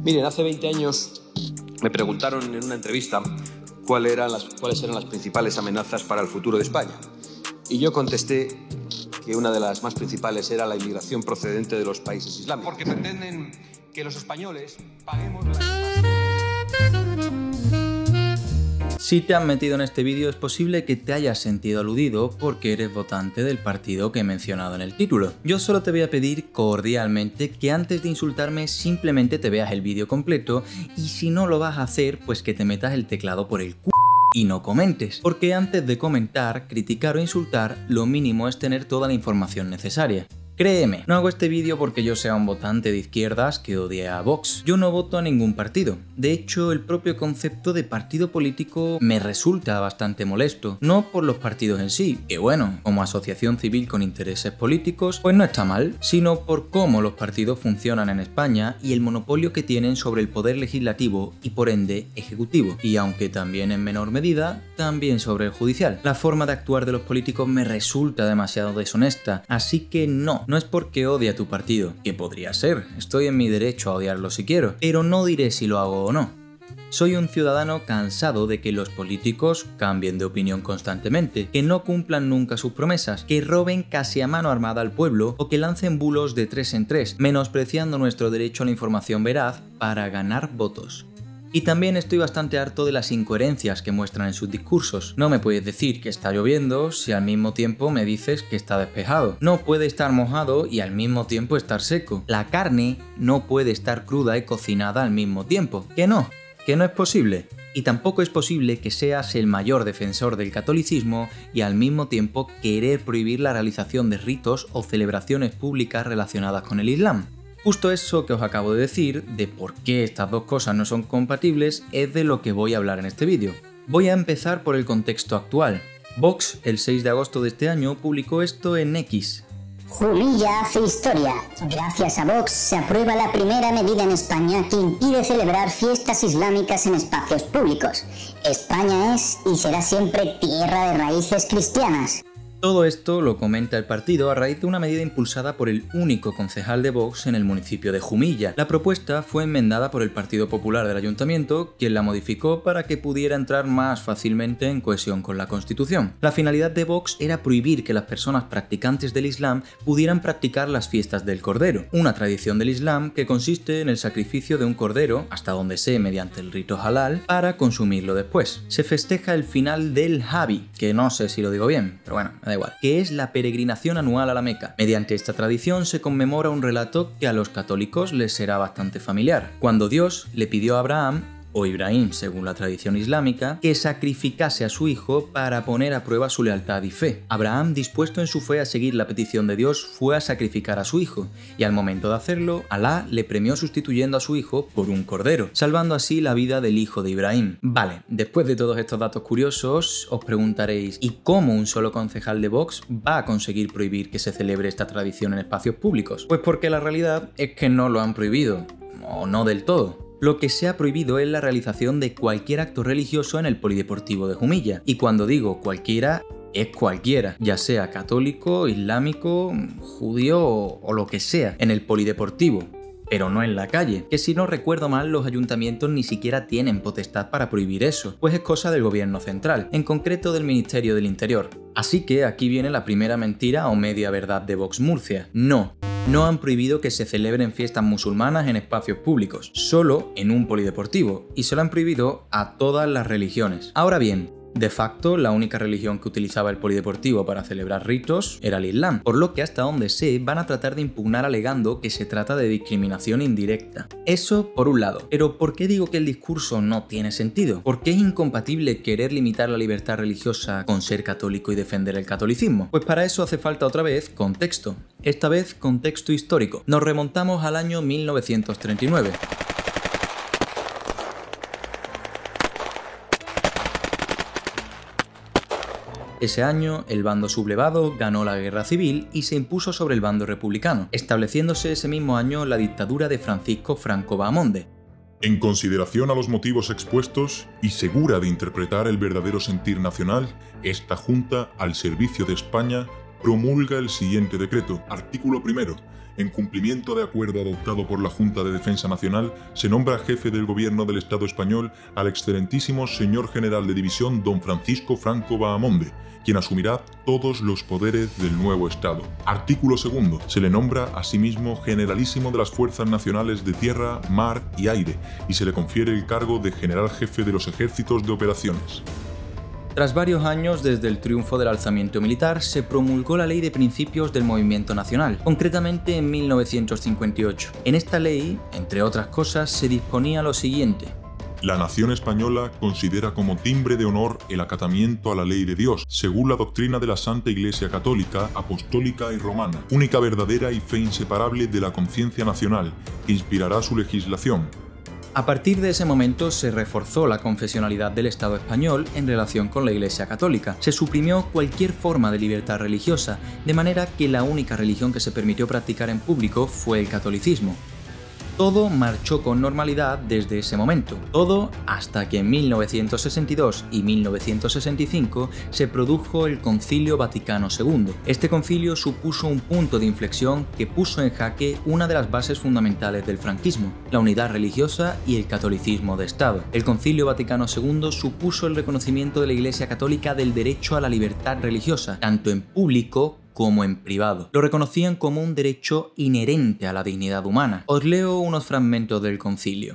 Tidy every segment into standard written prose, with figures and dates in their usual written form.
Miren, hace 20 años me preguntaron en una entrevista cuáles eran las principales amenazas para el futuro de España. Y yo contesté que una de las más principales era la inmigración procedente de los países islámicos. Porque pretenden que los españoles paguemos las... Si te has metido en este vídeo es posible que te hayas sentido aludido porque eres votante del partido que he mencionado en el título. Yo solo te voy a pedir cordialmente que antes de insultarme simplemente te veas el vídeo completo y si no lo vas a hacer pues que te metas el teclado por el culo y no comentes. Porque antes de comentar, criticar o insultar, lo mínimo es tener toda la información necesaria. Créeme, no hago este vídeo porque yo sea un votante de izquierdas que odie a Vox. Yo no voto a ningún partido. De hecho, el propio concepto de partido político me resulta bastante molesto. No por los partidos en sí, que bueno, como asociación civil con intereses políticos, pues no está mal, sino por cómo los partidos funcionan en España y el monopolio que tienen sobre el poder legislativo y por ende ejecutivo. Y aunque también en menor medida, también sobre el judicial. La forma de actuar de los políticos me resulta demasiado deshonesta, así que no es porque odie a tu partido, que podría ser, estoy en mi derecho a odiarlo si quiero, pero no diré si lo hago o no. Soy un ciudadano cansado de que los políticos cambien de opinión constantemente, que no cumplan nunca sus promesas, que roben casi a mano armada al pueblo o que lancen bulos de 3 en 3, menospreciando nuestro derecho a la información veraz para ganar votos. Y también estoy bastante harto de las incoherencias que muestran en sus discursos. No me puedes decir que está lloviendo si al mismo tiempo me dices que está despejado. No puede estar mojado y al mismo tiempo estar seco. La carne no puede estar cruda y cocinada al mismo tiempo. Que no es posible. Y tampoco es posible que seas el mayor defensor del catolicismo y al mismo tiempo querer prohibir la realización de ritos o celebraciones públicas relacionadas con el Islam. Justo eso que os acabo de decir, de por qué estas dos cosas no son compatibles, es de lo que voy a hablar en este vídeo. Voy a empezar por el contexto actual. Vox, el 6 de agosto de este año, publicó esto en X. Jumilla hace historia. Gracias a Vox se aprueba la primera medida en España que impide celebrar fiestas islámicas en espacios públicos. España es y será siempre tierra de raíces cristianas. Todo esto lo comenta el partido a raíz de una medida impulsada por el único concejal de Vox en el municipio de Jumilla. La propuesta fue enmendada por el Partido Popular del Ayuntamiento, quien la modificó para que pudiera entrar más fácilmente en cohesión con la Constitución. La finalidad de Vox era prohibir que las personas practicantes del Islam pudieran practicar las fiestas del Cordero, una tradición del Islam que consiste en el sacrificio de un cordero, hasta donde sé mediante el rito halal, para consumirlo después. Se festeja el final del Hajj, que no sé si lo digo bien, pero bueno, me da igual, que es la peregrinación anual a la Meca. Mediante esta tradición se conmemora un relato que a los católicos les será bastante familiar, cuando Dios le pidió a Abraham, o Ibrahim según la tradición islámica, que sacrificase a su hijo para poner a prueba su lealtad y fe. Abraham, dispuesto en su fe a seguir la petición de Dios, fue a sacrificar a su hijo, y al momento de hacerlo, Alá le premió sustituyendo a su hijo por un cordero, salvando así la vida del hijo de Ibrahim. Vale, después de todos estos datos curiosos, os preguntaréis, ¿y cómo un solo concejal de Vox va a conseguir prohibir que se celebre esta tradición en espacios públicos? Pues porque la realidad es que no lo han prohibido, o no del todo. Lo que se ha prohibido es la realización de cualquier acto religioso en el polideportivo de Jumilla. Y cuando digo cualquiera, es cualquiera, ya sea católico, islámico, judío o lo que sea, en el polideportivo. Pero no en la calle, que si no recuerdo mal los ayuntamientos ni siquiera tienen potestad para prohibir eso, pues es cosa del gobierno central, en concreto del Ministerio del Interior. Así que aquí viene la primera mentira o media verdad de Vox Murcia. No han prohibido que se celebren fiestas musulmanas en espacios públicos, solo en un polideportivo, y se lo han prohibido a todas las religiones. Ahora bien, de facto, la única religión que utilizaba el polideportivo para celebrar ritos era el Islam, por lo que hasta donde sé van a tratar de impugnar alegando que se trata de discriminación indirecta. Eso por un lado. Pero ¿por qué digo que el discurso no tiene sentido? ¿Por qué es incompatible querer limitar la libertad religiosa con ser católico y defender el catolicismo? Pues para eso hace falta otra vez contexto. Esta vez contexto histórico. Nos remontamos al año 1939. Ese año, el bando sublevado ganó la guerra civil y se impuso sobre el bando republicano, estableciéndose ese mismo año la dictadura de Francisco Franco Bahamonde. En consideración a los motivos expuestos y segura de interpretar el verdadero sentir nacional, esta Junta, al servicio de España, promulga el siguiente decreto. Artículo 1. En cumplimiento de acuerdo adoptado por la Junta de Defensa Nacional, se nombra jefe del gobierno del Estado español al excelentísimo señor general de división don Francisco Franco Bahamonde, quien asumirá todos los poderes del nuevo Estado. Artículo 2. Se le nombra asimismo generalísimo de las Fuerzas Nacionales de Tierra, Mar y Aire, y se le confiere el cargo de general jefe de los ejércitos de operaciones. Tras varios años desde el triunfo del alzamiento militar, se promulgó la Ley de Principios del Movimiento Nacional, concretamente en 1958. En esta ley, entre otras cosas, se disponía lo siguiente. La nación española considera como timbre de honor el acatamiento a la ley de Dios, según la doctrina de la Santa Iglesia Católica, Apostólica y Romana, única verdadera y fe inseparable de la conciencia nacional, que inspirará su legislación. A partir de ese momento se reforzó la confesionalidad del Estado español en relación con la Iglesia Católica. Se suprimió cualquier forma de libertad religiosa, de manera que la única religión que se permitió practicar en público fue el catolicismo. Todo marchó con normalidad desde ese momento, todo hasta que en 1962 y 1965 se produjo el Concilio Vaticano II. Este concilio supuso un punto de inflexión que puso en jaque una de las bases fundamentales del franquismo, la unidad religiosa y el catolicismo de Estado. El Concilio Vaticano II supuso el reconocimiento de la Iglesia Católica del derecho a la libertad religiosa, tanto en público como en privado. Lo reconocían como un derecho inherente a la dignidad humana. Os leo unos fragmentos del concilio.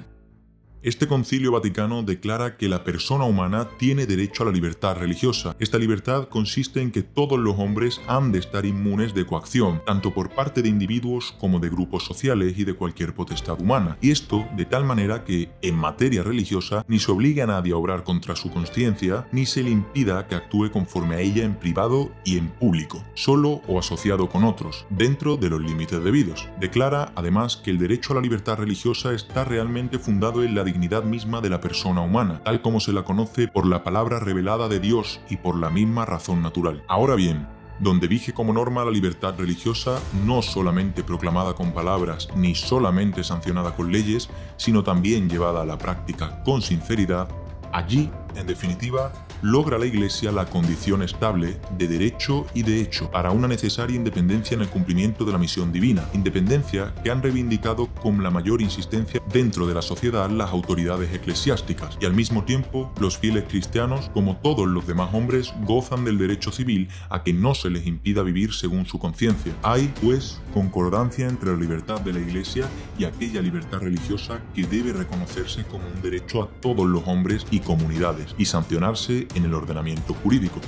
Este Concilio Vaticano declara que la persona humana tiene derecho a la libertad religiosa. Esta libertad consiste en que todos los hombres han de estar inmunes de coacción, tanto por parte de individuos como de grupos sociales y de cualquier potestad humana. Y esto de tal manera que, en materia religiosa, ni se obligue a nadie a obrar contra su conciencia, ni se le impida que actúe conforme a ella en privado y en público, solo o asociado con otros, dentro de los límites debidos. Declara, además, que el derecho a la libertad religiosa está realmente fundado en la dignidad misma de la persona humana, tal como se la conoce por la palabra revelada de Dios y por la misma razón natural. Ahora bien, donde vige como norma la libertad religiosa, no solamente proclamada con palabras ni solamente sancionada con leyes, sino también llevada a la práctica con sinceridad, allí, en definitiva, logra la Iglesia la condición estable de derecho y de hecho para una necesaria independencia en el cumplimiento de la misión divina, independencia que han reivindicado con la mayor insistencia dentro de la sociedad las autoridades eclesiásticas, y al mismo tiempo los fieles cristianos, como todos los demás hombres, gozan del derecho civil a que no se les impida vivir según su conciencia. Hay, pues, concordancia entre la libertad de la Iglesia y aquella libertad religiosa que debe reconocerse como un derecho a todos los hombres y comunidades, y sancionarse en el ordenamiento jurídico.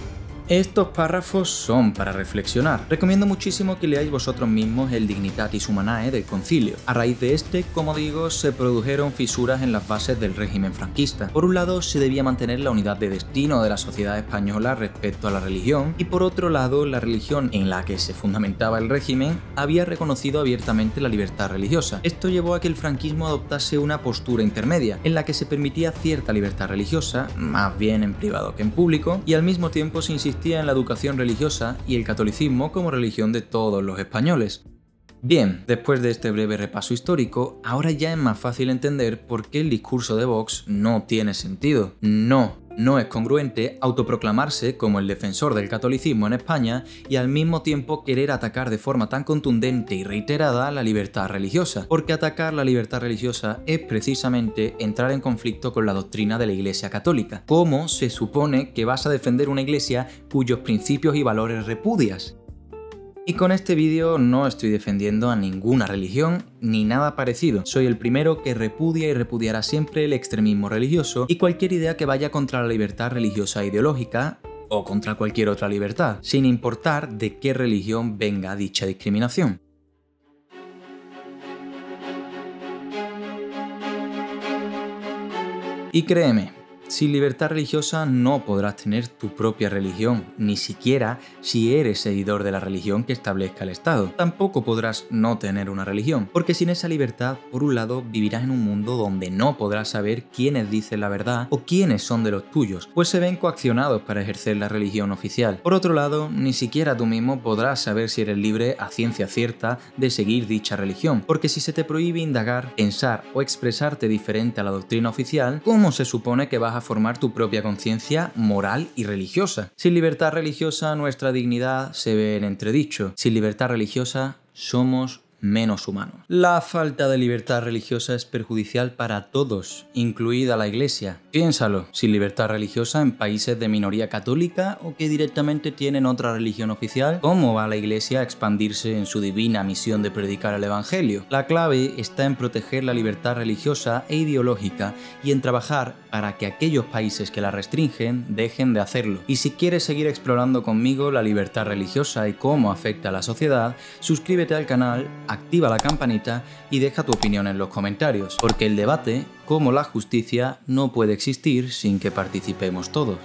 Estos párrafos son para reflexionar. Recomiendo muchísimo que leáis vosotros mismos el Dignitatis Humanae del concilio. A raíz de este, como digo, se produjeron fisuras en las bases del régimen franquista. Por un lado, se debía mantener la unidad de destino de la sociedad española respecto a la religión, y por otro lado, la religión en la que se fundamentaba el régimen había reconocido abiertamente la libertad religiosa. Esto llevó a que el franquismo adoptase una postura intermedia, en la que se permitía cierta libertad religiosa, más bien en privado que en público, y al mismo tiempo se insistía en la educación religiosa y el catolicismo como religión de todos los españoles. Bien, después de este breve repaso histórico, ahora ya es más fácil entender por qué el discurso de Vox no tiene sentido. No es congruente autoproclamarse como el defensor del catolicismo en España y al mismo tiempo querer atacar de forma tan contundente y reiterada la libertad religiosa, porque atacar la libertad religiosa es precisamente entrar en conflicto con la doctrina de la Iglesia Católica. ¿Cómo se supone que vas a defender una iglesia cuyos principios y valores repudias? Y con este vídeo no estoy defendiendo a ninguna religión ni nada parecido. Soy el primero que repudia y repudiará siempre el extremismo religioso y cualquier idea que vaya contra la libertad religiosa e ideológica o contra cualquier otra libertad, sin importar de qué religión venga dicha discriminación. Y créeme, sin libertad religiosa no podrás tener tu propia religión, ni siquiera si eres seguidor de la religión que establezca el Estado. Tampoco podrás no tener una religión, porque sin esa libertad, por un lado, vivirás en un mundo donde no podrás saber quiénes dicen la verdad o quiénes son de los tuyos, pues se ven coaccionados para ejercer la religión oficial. Por otro lado, ni siquiera tú mismo podrás saber si eres libre a ciencia cierta de seguir dicha religión, porque si se te prohíbe indagar, pensar o expresarte diferente a la doctrina oficial, ¿cómo se supone que vas a formar tu propia conciencia moral y religiosa? Sin libertad religiosa nuestra dignidad se ve en entredicho. Sin libertad religiosa somos menos humanos. La falta de libertad religiosa es perjudicial para todos, incluida la Iglesia. Piénsalo, sin libertad religiosa en países de minoría católica o que directamente tienen otra religión oficial, ¿cómo va la Iglesia a expandirse en su divina misión de predicar el Evangelio? La clave está en proteger la libertad religiosa e ideológica y en trabajar para que aquellos países que la restringen dejen de hacerlo. Y si quieres seguir explorando conmigo la libertad religiosa y cómo afecta a la sociedad, suscríbete al canal, activa la campanita y deja tu opinión en los comentarios, porque el debate, como la justicia, no puede existir sin que participemos todos.